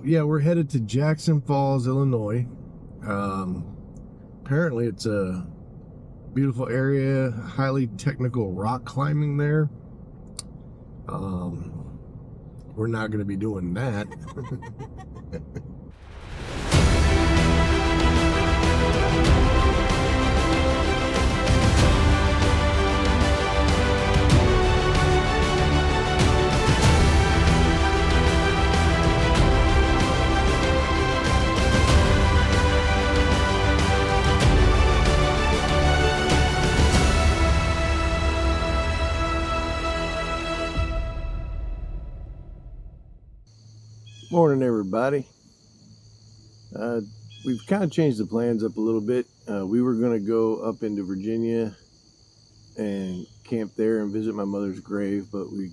Yeah, we're headed to Jackson Falls, Illinois. Apparently it's a beautiful area, highly technical rock climbing there. We're not going to be doing that. Morning, everybody. We've kind of changed the plans up a little bit. We were going to go up into Virginia and camp there and visit my mother's grave, but we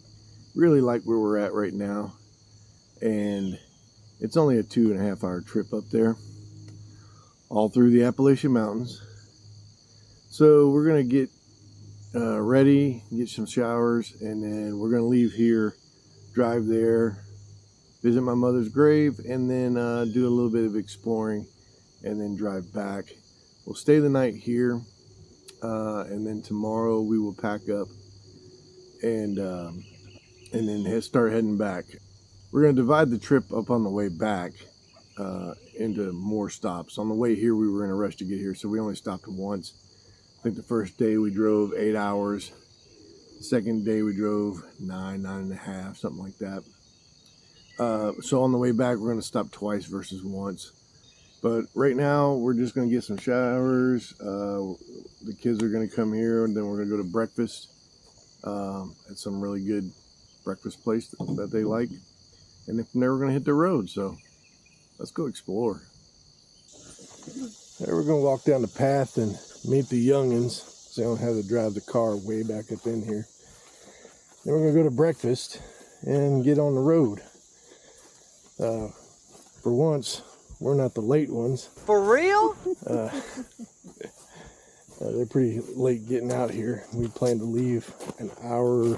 really like where we're at right now. And it's only a 2.5 hour trip up there, all through the Appalachian Mountains. So we're going to get ready, get some showers, and then we're going to leave here, drive there, visit my mother's grave, and then do a little bit of exploring and then drive back. We'll stay the night here, and then tomorrow we will pack up and then start heading back. We're going to divide the trip up on the way back into more stops. On the way here, we were in a rush to get here, so we only stopped once. I think the first day we drove 8 hours. The second day we drove 9.5, something like that. So on the way back, we're going to stop twice versus once. But right now, we're just going to get some showers. The kids are going to come here, and then we're going to go to breakfast at some really good breakfast place that they like. And from there, we're going to hit the road. So let's go explore. There, we're going to walk down the path and meet the youngins, so they don't have to drive the car way back up in here. Then we're going to go to breakfast and get on the road. For once, we're not the late ones. For real? They're pretty late getting out here. We plan to leave an hour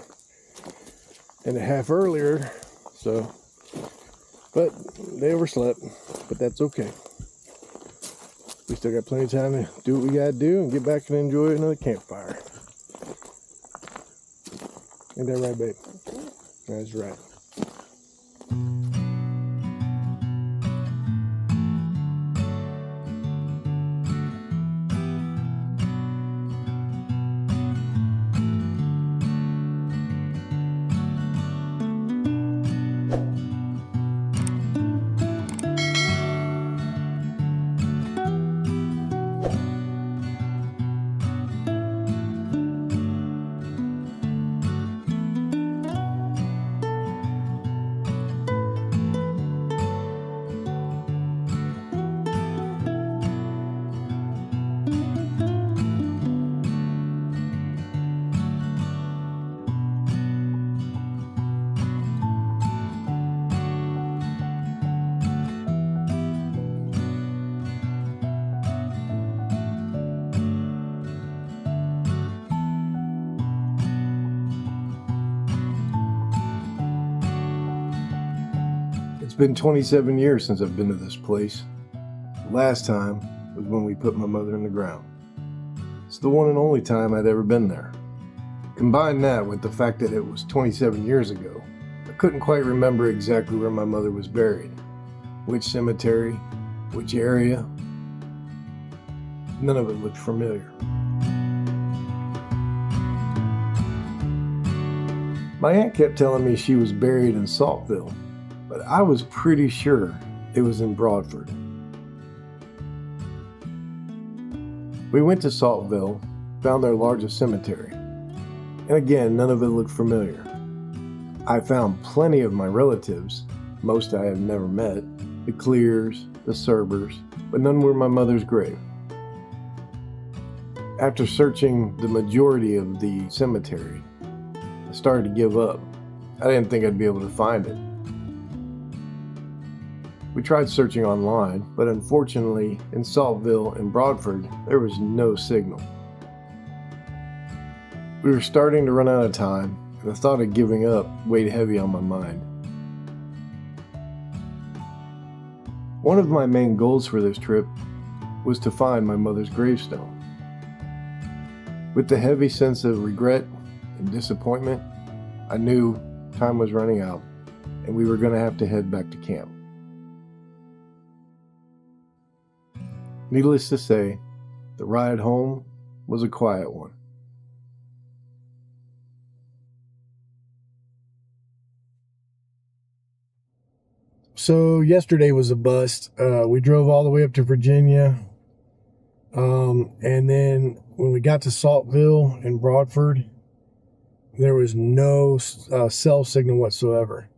and a half earlier, so, but they overslept, but that's okay. We still got plenty of time to do what we gotta do and get back and enjoy another campfire. Ain't that right, babe? That's right. It's been 27 years since I've been to this place. The last time was when we put my mother in the ground. It's the one and only time I'd ever been there. Combine that with the fact that it was 27 years ago, I couldn't quite remember exactly where my mother was buried. Which cemetery, which area. None of it looked familiar. My aunt kept telling me she was buried in Saltville, but I was pretty sure it was in Broadford. We went to Saltville, found their largest cemetery, and again, none of it looked familiar. I found plenty of my relatives, most I had never met, the Clears, the Cerbers, but none were my mother's grave. After searching the majority of the cemetery, I started to give up. I didn't think I'd be able to find it. We tried searching online, but unfortunately, in Saltville and Broadford, there was no signal. We were starting to run out of time, and the thought of giving up weighed heavy on my mind. One of my main goals for this trip was to find my mother's gravestone. With the heavy sense of regret and disappointment, I knew time was running out and we were going to have to head back to camp. Needless to say, the ride home was a quiet one. So yesterday was a bust. We drove all the way up to Virginia. And then when we got to Saltville and Broadford, there was no cell signal whatsoever.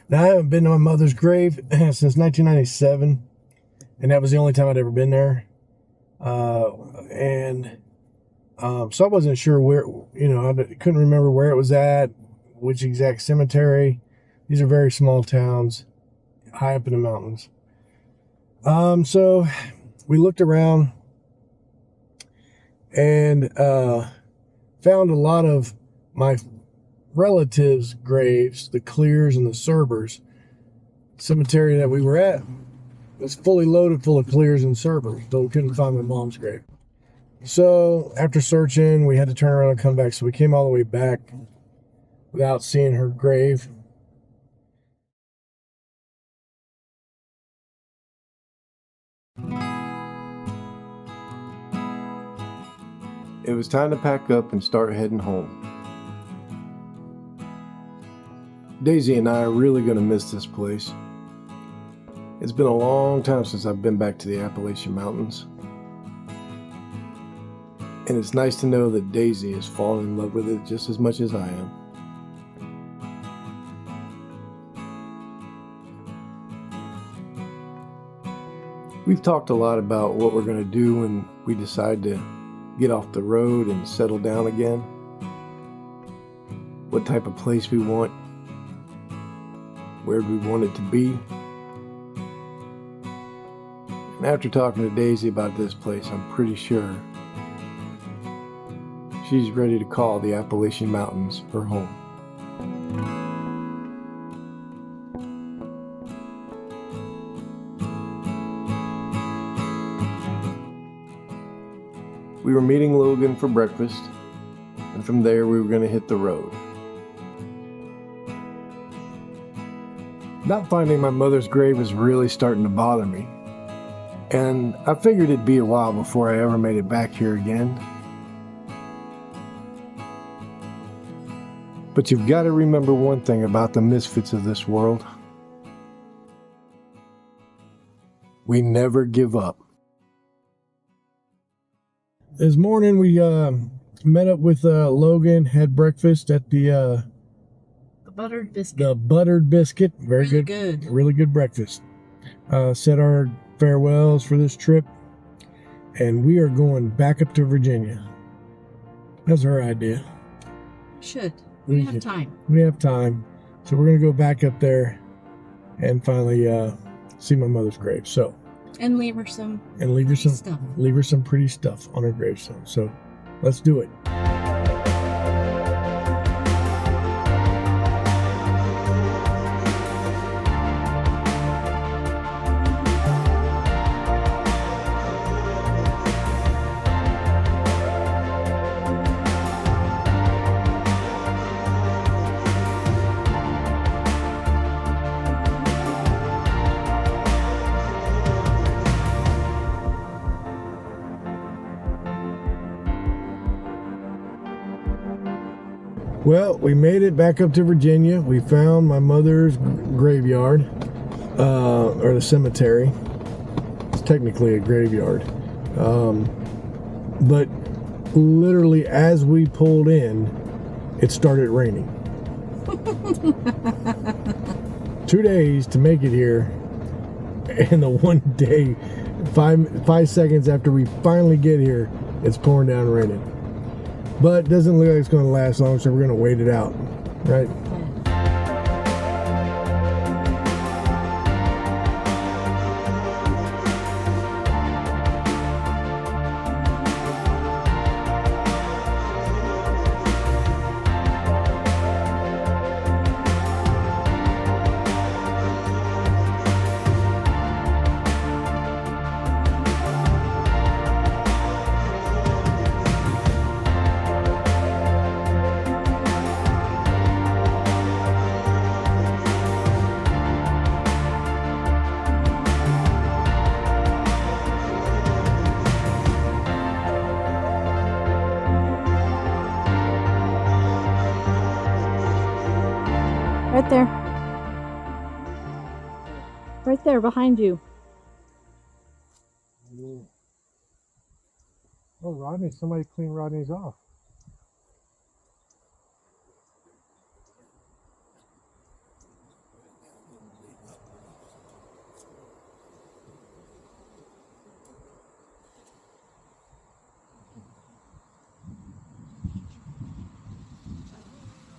Now, I haven't been to my mother's grave since 1997, and that was the only time I'd ever been there. So I wasn't sure where, I couldn't remember where it was at, which exact cemetery. These are very small towns, high up in the mountains. So we looked around and found a lot of my relatives' graves, the Clears and the Cerbers. Cemetery that we were at was fully loaded full of Clears and Cerbers, though we couldn't find my mom's grave. So after searching, we had to turn around and come back. So we came all the way back without seeing her grave. It was time to pack up and start heading home. Daisy and I are really going to miss this place. It's been a long time since I've been back to the Appalachian Mountains. And it's nice to know that Daisy has fallen in love with it just as much as I am. We've talked a lot about what we're going to do when we decide to get off the road and settle down again. What type of place we want. Where we want it to be. And after talking to Daisy about this place, I'm pretty sure she's ready to call the Appalachian Mountains her home. We were meeting Logan for breakfast, and from there we were going to hit the road. Not finding my mother's grave was really starting to bother me, and I figured it'd be a while before I ever made it back here again. But you've got to remember one thing about the misfits of this world. We never give up. This morning we met up with Logan, had breakfast at the buttered biscuit. The buttered biscuit. Very good. Really good breakfast. Said our farewells for this trip, and we are going back up to Virginia. That's our idea. We have time. We have time. So we're going to go back up there and finally see my mother's grave. So. And leave her some stuff. Leave her some pretty stuff on her gravestone. So let's do it. Well, we made it back up to Virginia. We found my mother's graveyard, or the cemetery. It's technically a graveyard. But literally as we pulled in, it started raining. 2 days to make it here, and the one day, five seconds after we finally get here, it's pouring down and raining. But it doesn't look like it's going to last long, so we're going to wait it out, right? Right there. Right there behind you. Oh, Rodney, somebody clean Rodney's off.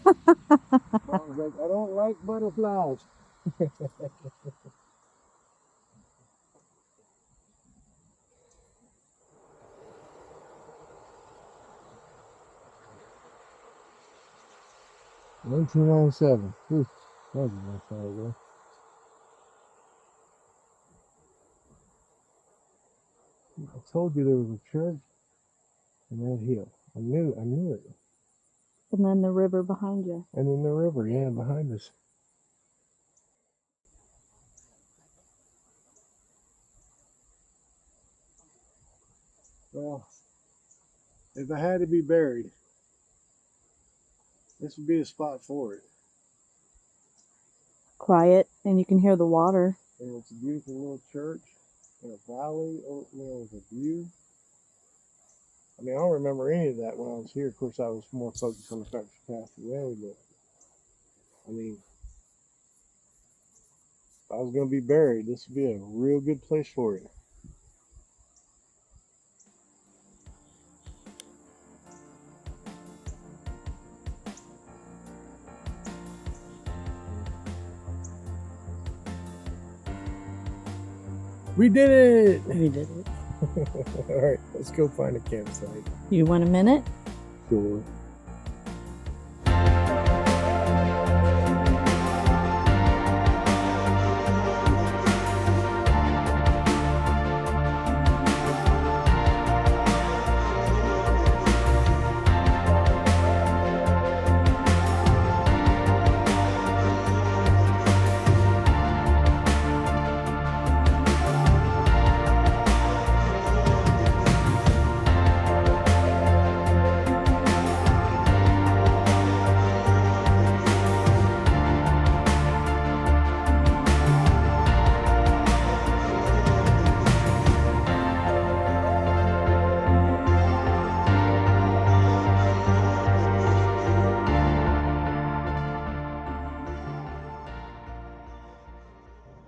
I don't like butterflies. 1997. Oof, that was a long time ago. I told you there was a church in that hill. I knew it. And then the river behind you. And then the river, yeah, behind us. Well, if I had to be buried, this would be a spot for it. Quiet, and you can hear the water. And it's a beautiful little church in a valley, with a view. I mean, I don't remember any of that when I was here. Of course, I was more focused on the fact that she passed away, but I mean, if I was going to be buried, this would be a real good place for it. We did it! We did it. All right, let's go find a campsite. You want a minute? Sure.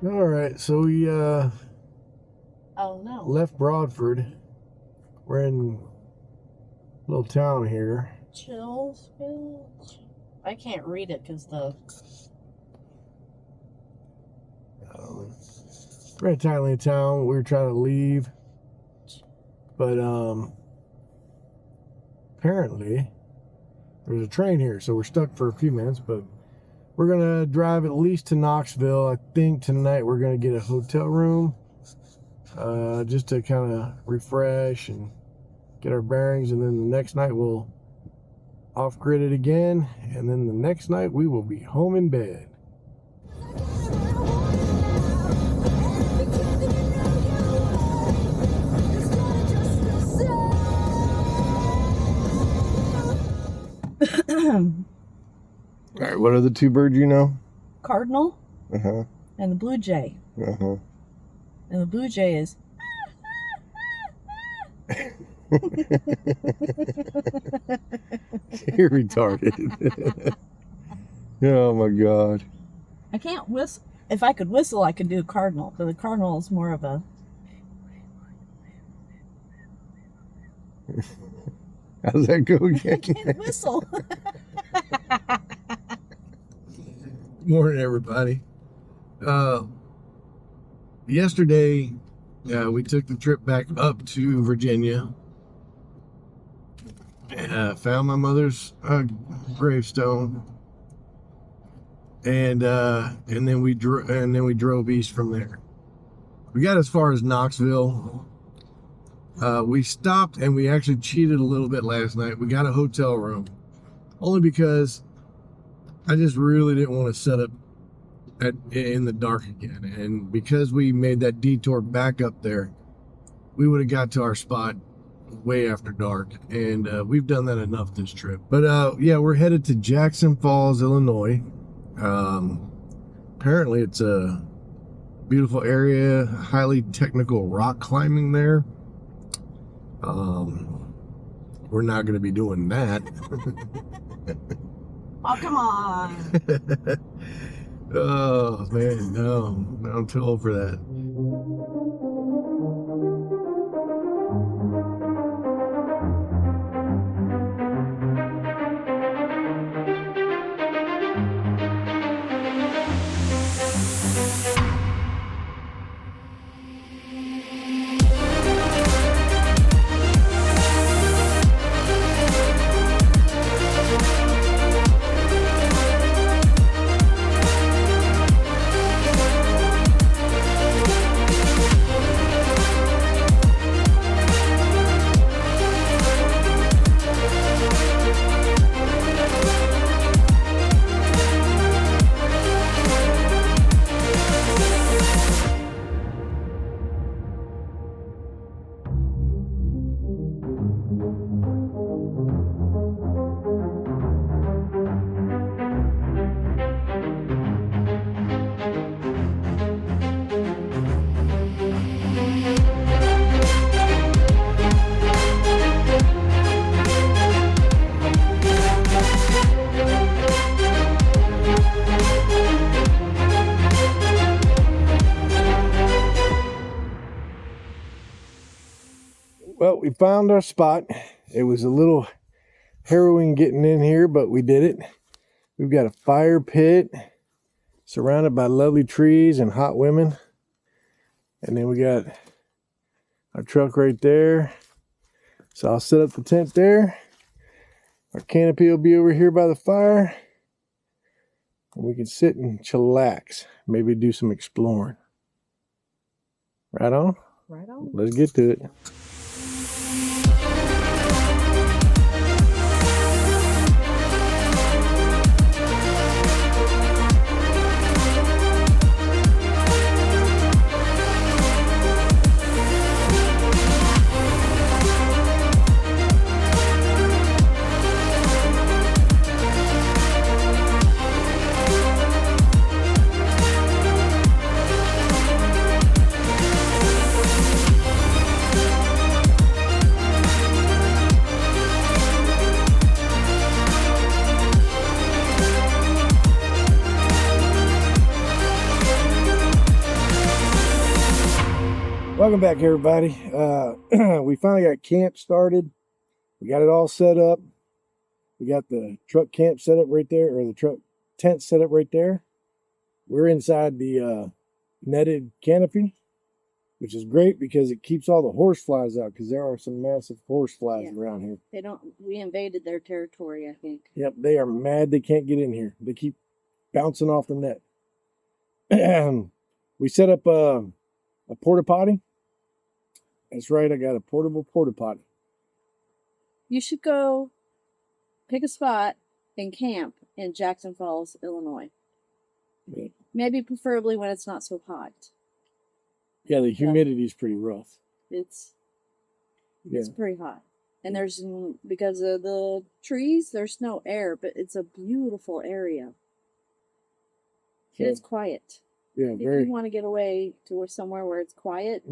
All right, so we Oh no. left Broadford. We're in a little town here. Chills Village. I can't read it because the We're in a tiny little town. We were trying to leave, but apparently there's a train here, so we're stuck for a few minutes. But we're gonna drive at least to Knoxville. I think tonight we're gonna get a hotel room, just to kind of refresh and get our bearings, and then the next night we'll off-grid it again, and then the next night we will be home in bed. All right, what are the two birds you know? cardinal Uh-huh. and the blue jay. Uh-huh. And the blue jay is You're retarded. Oh my God. I can't whistle. If I could whistle, I could do a cardinal, but the cardinal is more of a How's that go I again? can't whistle. Morning, everybody. Yesterday, we took the trip back up to Virginia. Found my mother's gravestone, and then we drove east from there. We got as far as Knoxville. We stopped and we actually cheated a little bit last night. We got a hotel room, only because I just really didn't want to set up in the dark again. And because we made that detour back up there, we would have got to our spot way after dark. And we've done that enough this trip. But yeah, we're headed to Jackson Falls, Illinois. Apparently it's a beautiful area, highly technical rock climbing there. We're not going to be doing that. Oh, come on. Oh man, no, I'm too old for that. Well, we found our spot. It was a little harrowing getting in here, but we did it. We've got a fire pit surrounded by lovely trees and hot women. And then we got our truck right there. So I'll set up the tent there. Our canopy will be over here by the fire. And we can sit and chillax. Maybe do some exploring. Right on? Right on. Let's get to it. Welcome back, everybody. We finally got camp started. We got it all set up. We got the truck camp set up right there, or the truck tent set up right there. We're inside the netted canopy, which is great because it keeps all the horse flies out, because there are some massive horse flies around here. We invaded their territory, I think. Yep, they are mad they can't get in here. They keep bouncing off the net. We set up a porta potty. That's right, I got a portable porta potty. You should go pick a spot and camp in Jackson Falls, Illinois. Yeah. Maybe preferably when it's not so hot. Yeah, the humidity is pretty rough. It's pretty hot. And because of the trees, there's no air, but it's a beautiful area. So, it's quiet. Yeah, if you want to get away to somewhere where it's quiet,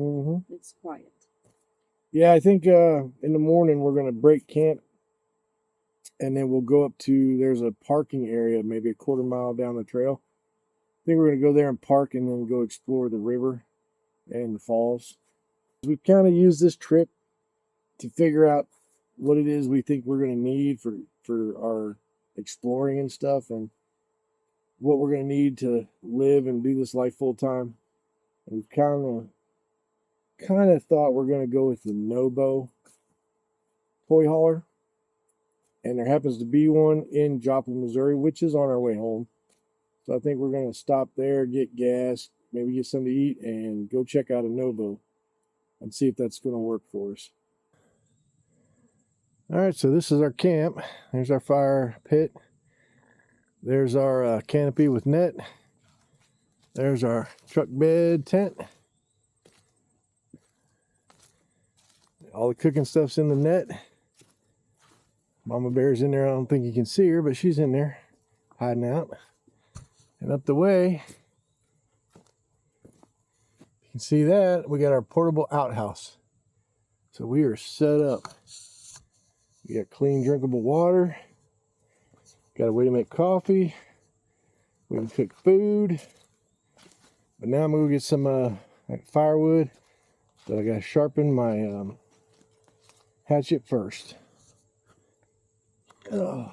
it's quiet. Yeah, I think in the morning we're going to break camp, and then we'll go up to, there's a parking area, maybe a quarter mile down the trail. I think we're going to go there and park and then go explore the river and the falls. We've kind of used this trip to figure out what it is we think we're going to need for our exploring and stuff, and what we're going to need to live and do this life full time. And we've kind of thought we're going to go with the Nobo toy hauler, and there happens to be one in Joplin, Missouri, which is on our way home. So I think we're going to stop there, get gas, maybe get something to eat, and go check out a Nobo and see if that's going to work for us. All right, so this is our camp. There's our fire pit. There's our canopy with net. There's our truck bed tent. All the cooking stuff's in the net. Mama Bear's in there. I don't think you can see her, but she's in there hiding out. And up the way, you can see that we got our portable outhouse. So we are set up. We got clean, drinkable water. Got a way to make coffee. We can cook food. But now I'm gonna go get some firewood. But I gotta sharpen my hatchet first. Oh.